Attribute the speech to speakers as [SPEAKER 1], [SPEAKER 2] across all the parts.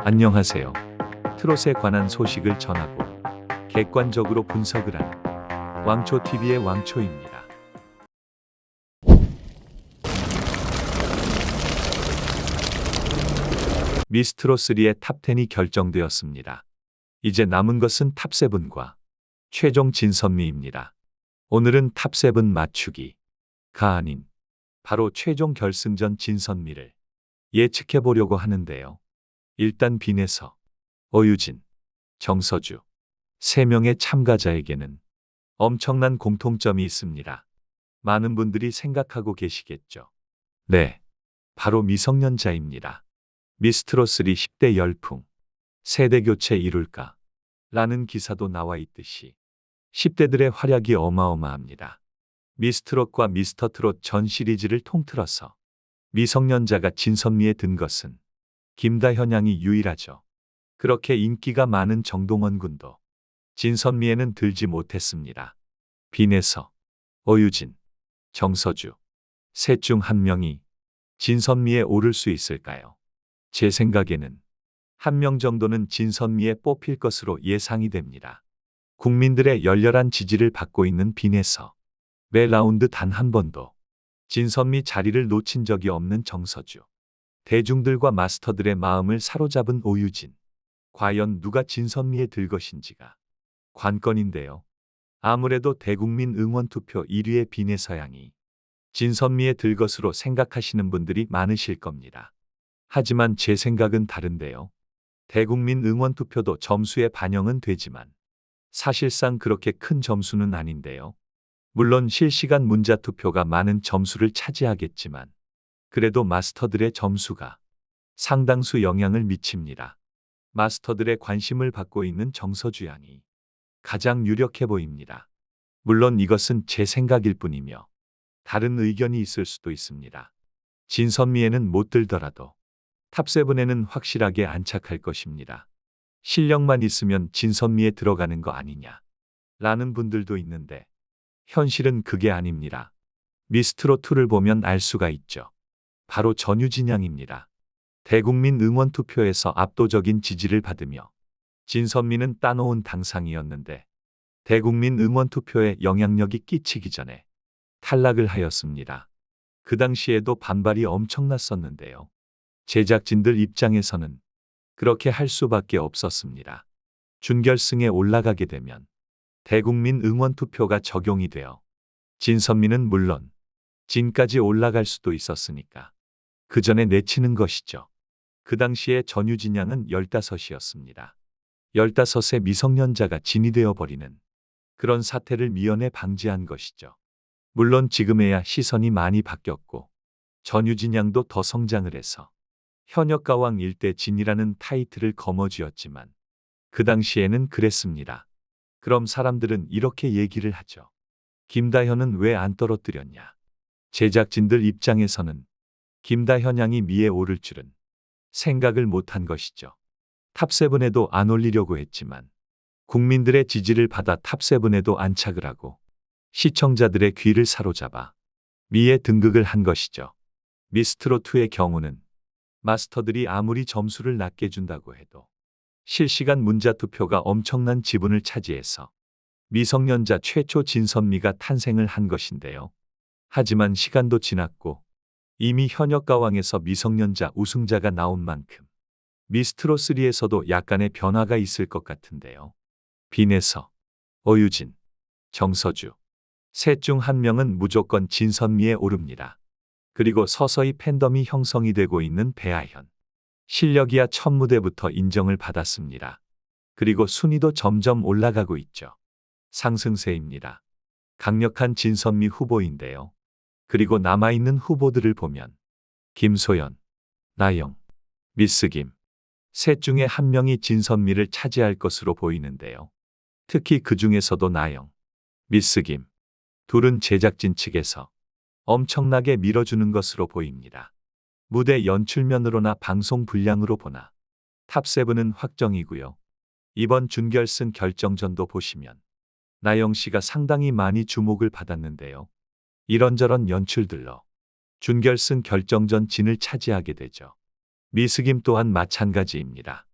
[SPEAKER 1] 안녕하세요. 트롯에 관한 소식을 전하고 객관적으로 분석을 하는 왕초TV의 왕초입니다. 미스트롯3의 탑10이 결정되었습니다. 이제 남은 것은 탑7과 최종 진선미입니다. 오늘은 탑7 맞추기가 아닌 바로 최종 결승전 진선미를 예측해 보려고 하는데요. 일단 빈에서 오유진, 정서주 3명의 참가자에게는 엄청난 공통점이 있습니다. 많은 분들이 생각하고 계시겠죠. 네, 바로 미성년자입니다. 미스트롯3 10대 열풍, 세대교체 이룰까? 라는 기사도 나와 있듯이 10대들의 활약이 어마어마합니다. 미스트롯과 미스터트롯 전 시리즈를 통틀어서 미성년자가 진선미에 든 것은 김다현 양이 유일하죠. 그렇게 인기가 많은 정동원 군도 진선미에는 들지 못했습니다. 빈에서 오유진, 정서주 셋 중 한 명이 진선미에 오를 수 있을까요? 제 생각에는 한 명 정도는 진선미에 뽑힐 것으로 예상이 됩니다. 국민들의 열렬한 지지를 받고 있는 빈에서 매 라운드 단 한 번도 진선미 자리를 놓친 적이 없는 정서주, 대중들과 마스터들의 마음을 사로잡은 오유진, 과연 누가 진선미에 들 것인지가 관건인데요. 아무래도 대국민 응원투표 1위의 빈에서양이 진선미에 들 것으로 생각하시는 분들이 많으실 겁니다. 하지만 제 생각은 다른데요. 대국민 응원투표도 점수에 반영은 되지만 사실상 그렇게 큰 점수는 아닌데요. 물론 실시간 문자투표가 많은 점수를 차지하겠지만 그래도 마스터들의 점수가 상당수 영향을 미칩니다. 마스터들의 관심을 받고 있는 정서주 양이 가장 유력해 보입니다. 물론 이것은 제 생각일 뿐이며 다른 의견이 있을 수도 있습니다. 진선미에는 못 들더라도 탑7에는 확실하게 안착할 것입니다. 실력만 있으면 진선미에 들어가는 거 아니냐 라는 분들도 있는데 현실은 그게 아닙니다. 미스트롯2를 보면 알 수가 있죠. 바로 전유진 양입니다. 대국민 응원투표에서 압도적인 지지를 받으며 진선미는 따놓은 당상이었는데 대국민 응원투표에 영향력이 끼치기 전에 탈락을 하였습니다. 그 당시에도 반발이 엄청났었는데요. 제작진들 입장에서는 그렇게 할 수밖에 없었습니다. 준결승에 올라가게 되면 대국민 응원투표가 적용이 되어 진선미는 물론 진까지 올라갈 수도 있었으니까 그 전에 내치는 것이죠. 그 당시에 전유진 양은 15이었습니다. 15세 미성년자가 진이 되어버리는 그런 사태를 미연에 방지한 것이죠. 물론 지금에야 시선이 많이 바뀌었고 전유진 양도 더 성장을 해서 현역가왕 일대 진이라는 타이틀을 거머쥐었지만 그 당시에는 그랬습니다. 그럼 사람들은 이렇게 얘기를 하죠. 김다현은 왜 안 떨어뜨렸냐? 제작진들 입장에서는 김다현 양이 미에 오를 줄은 생각을 못한 것이죠. 탑7에도 안 올리려고 했지만 국민들의 지지를 받아 탑7에도 안착을 하고 시청자들의 귀를 사로잡아 미에 등극을 한 것이죠. 미스트롯2의 경우는 마스터들이 아무리 점수를 낮게 준다고 해도 실시간 문자투표가 엄청난 지분을 차지해서 미성년자 최초 진선미가 탄생을 한 것인데요. 하지만 시간도 지났고 이미 현역가왕에서 미성년자 우승자가 나온 만큼 미스트롯3에서도 약간의 변화가 있을 것 같은데요. 빈에서 오유진, 정서주 셋 중 한 명은 무조건 진선미에 오릅니다. 그리고 서서히 팬덤이 형성이 되고 있는 배아현. 실력이야 첫 무대부터 인정을 받았습니다. 그리고 순위도 점점 올라가고 있죠. 상승세입니다. 강력한 진선미 후보인데요. 그리고 남아있는 후보들을 보면 김소연, 나영, 미스김 셋 중에 한 명이 진선미를 차지할 것으로 보이는데요. 특히 그 중에서도 나영, 미스김 둘은 제작진 측에서 엄청나게 밀어주는 것으로 보입니다. 무대 연출면으로나 방송 분량으로 보나 탑7은 확정이고요. 이번 준결승 결정전도 보시면 나영 씨가 상당히 많이 주목을 받았는데요. 이런저런 연출들로 준결승 결정전 진을 차지하게 되죠. 미스김 또한 마찬가지입니다.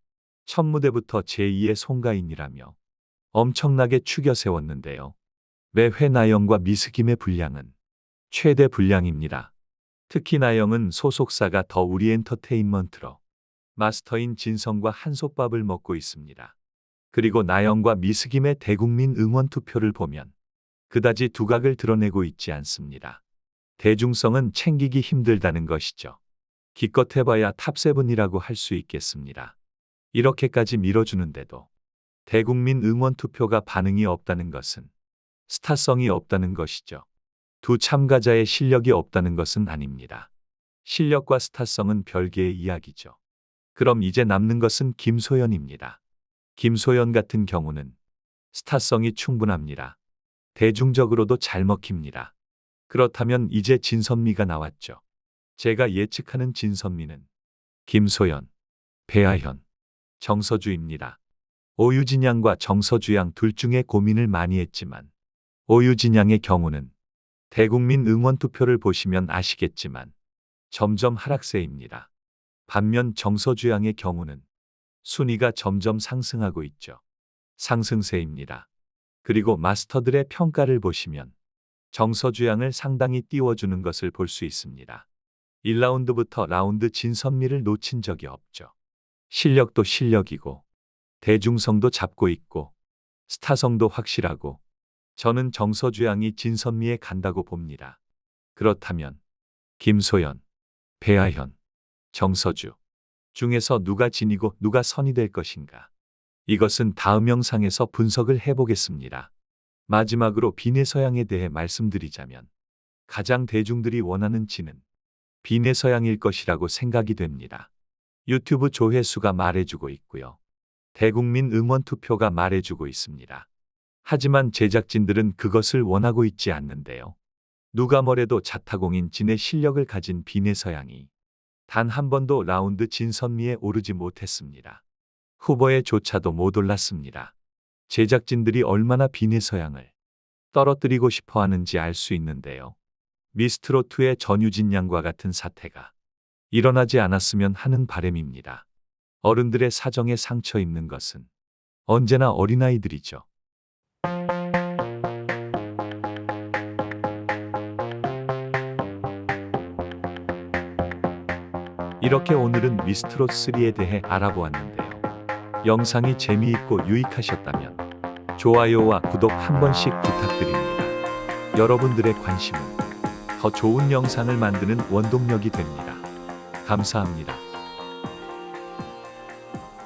[SPEAKER 1] 첫 무대부터 제2의 송가인이라며 엄청나게 추겨 세웠는데요. 매회 나영과 미스김의 분량은 최대 분량입니다. 특히 나영은 소속사가 더 우리엔터테인먼트로 마스터인 진성과 한솥밥을 먹고 있습니다. 그리고 나영과 미스김의 대국민 응원 투표를 보면 그다지 두각을 드러내고 있지 않습니다. 대중성은 챙기기 힘들다는 것이죠. 기껏 해봐야 탑세븐이라고 할 수 있겠습니다. 이렇게까지 밀어주는데도 대국민 응원 투표가 반응이 없다는 것은 스타성이 없다는 것이죠. 두 참가자의 실력이 없다는 것은 아닙니다. 실력과 스타성은 별개의 이야기죠. 그럼 이제 남는 것은 김소연입니다. 김소연 같은 경우는 스타성이 충분합니다. 대중적으로도 잘 먹힙니다. 그렇다면 이제 진선미가 나왔죠. 제가 예측하는 진선미는 김소연, 배아현, 정서주입니다. 오유진 양과 정서주 양 둘 중에 고민을 많이 했지만 오유진 양의 경우는 대국민 응원 투표를 보시면 아시겠지만 점점 하락세입니다. 반면 정서주 양의 경우는 순위가 점점 상승하고 있죠. 상승세입니다. 그리고 마스터들의 평가를 보시면 정서주 양을 상당히 띄워주는 것을 볼 수 있습니다. 1라운드부터 라운드 진선미를 놓친 적이 없죠. 실력도 실력이고 대중성도 잡고 있고 스타성도 확실하고 저는 정서주 양이 진선미에 간다고 봅니다. 그렇다면 김소연, 배아현, 정서주 중에서 누가 진이고 누가 선이 될 것인가? 이것은 다음 영상에서 분석을 해보겠습니다. 마지막으로 비내서양에 대해 말씀드리자면 가장 대중들이 원하는 진은 비내서양일 것이라고 생각이 됩니다. 유튜브 조회수가 말해주고 있고요. 대국민 응원 투표가 말해주고 있습니다. 하지만 제작진들은 그것을 원하고 있지 않는데요. 누가 뭐래도 자타공인 진의 실력을 가진 비내서양이 단 한 번도 라운드 진선미에 오르지 못했습니다. 후보에 조차도 못 올랐습니다. 제작진들이 얼마나 비내서양을 떨어뜨리고 싶어 하는지 알 수 있는데요. 미스트롯2의 전유진 양과 같은 사태가 일어나지 않았으면 하는 바람입니다. 어른들의 사정에 상처 입는 것은 언제나 어린아이들이죠. 이렇게 오늘은 미스트롯3에 대해 알아보았는데요. 영상이 재미있고 유익하셨다면 좋아요와 구독 한 번씩 부탁드립니다. 여러분들의 관심은 더 좋은 영상을 만드는 원동력이 됩니다. 감사합니다.